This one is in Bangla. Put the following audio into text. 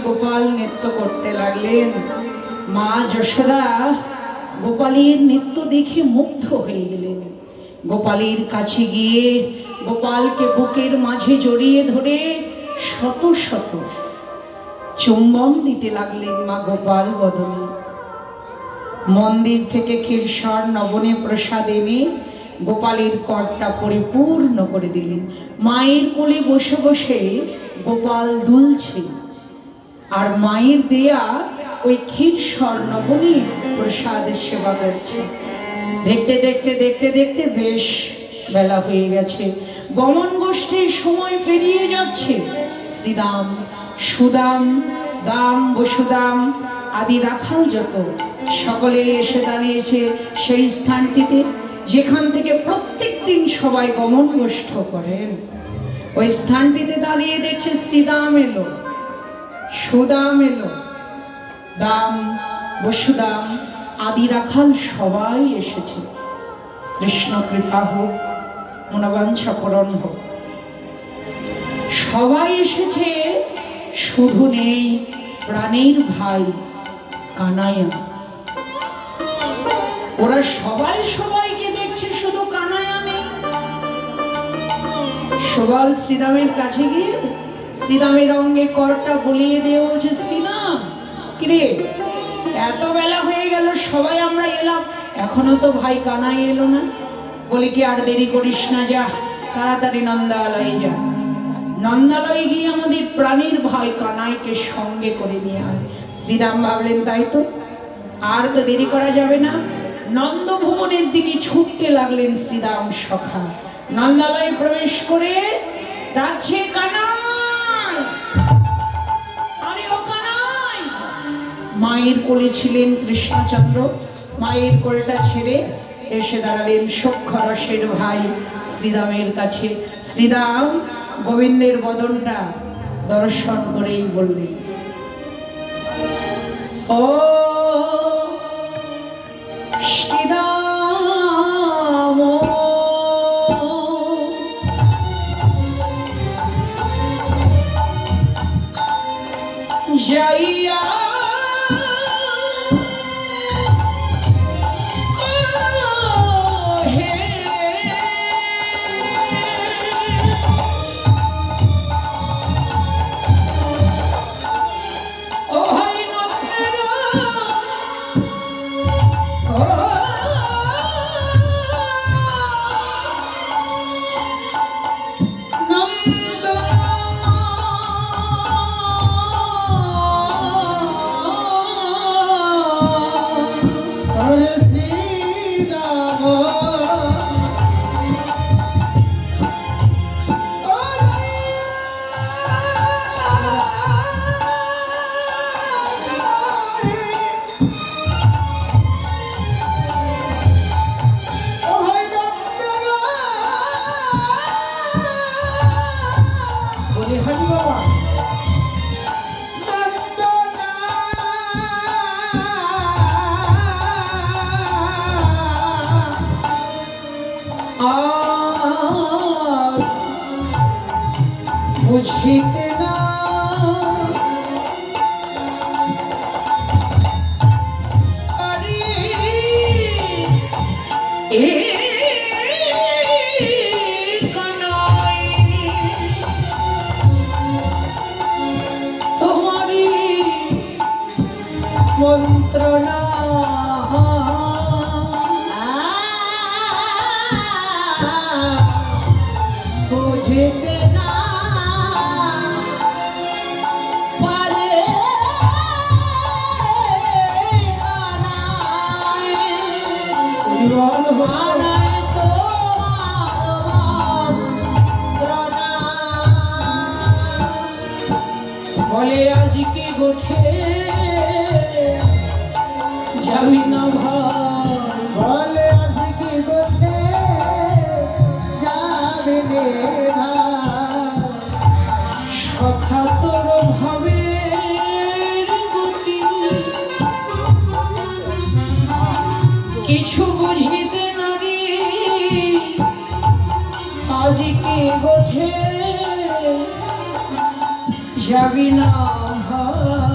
गोपाल नृत्य करते लागलेन। मा यशोदा गोपालेर नृत्य देखे मुग्ध हये गेलेन। गोपालेर काछे गिये गोपालके बुकेर माझे जड़िए धरे शत शत चुम्बन दिते लागलेन मा गोपाल बदने। मंदिर थेके क्षीरसर नबने प्रसाद एने गोपालेर करटा परिपूर्ण करे दिलेन। मायेर कोले बसे बसे गोपाल दुलछे और मायेर देया ओई क्षीरसर नबनी प्रसाद सेवा करछे। देखते देखते देखते देखते बेश बेला हये गेछे। गमन गोष्ठीर समय पेरिये जाच्छे। श्रीदाम सुदाम दाम बसुदाम आदि राखाल जत सकले एसे दाड़िয়েছে সেই স্থানটিতে যেখান থেকে প্রত্যেক দিন সবাই গমন গোষ্ঠ করেন। ওই স্থানটিতে দাঁড়িয়ে দেখছে শ্রীদাম এলো, সুদাম এলো, দাম বসুদাম आदि राखाल सबाई एसेছে। कृष्ण कृपा হোক, মনোবাঞ্ছা পূরণ হোক। সবাই এসেছে, শুধু নেই প্রাণের ভাই কানাইয়া। ওরা সবাই সবাইকে দেখছে, শুধু কানাইয়া নেই। সুবল শ্রীরামের কাছে গিয়ে শ্রীরামের অঙ্গে করটা বলিয়ে দিয়ে বলছে, শ্রীরাম কিরে এত বেলা হয়ে গেল, সবাই আমরা এলাম, এখনো তো ভাই কানাই এলো না। বলে কি আর দেরি করিস না, যা তাড়াতাড়ি নন্দালয়ে যা। নন্দালয়ে গিয়ে আমাদের প্রাণীর ভাই কানাইকে সঙ্গে করে নিয়ে আয়। শ্রীরাম ভাবলেন তাই তো, আর তো দেরি করা যাবে না। নন্দভুবনের দিকে ছুটতে লাগলেন শ্রীরাম সখা। নন্দালয়ে প্রবেশ করে ডাকছে, কানাই, আরে ও কানাই। মায়ের কোলে ছিলেন কৃষ্ণচন্দ্র। মায়ের কোলটা ছেড়ে এসে দাঁড়ালেন সখ্যরসের ভাই শ্রীরামের কাছে। শ্রীরাম গোবিন্দের বদনটা দর্শন করেই বললেন, ও শ্রীরাম যাইয়া বুঝিতে না পারি মানায় তোমার মন্ত্রণা। বলে আজকে গোঠে যাবি না ভাই, বলে আজকে গোঠে যাবে রে ভাই। সখা তোর ভাবের গতি কিছু বুঝিতে নারী, আজকে গোঠে যাবি না ভাই।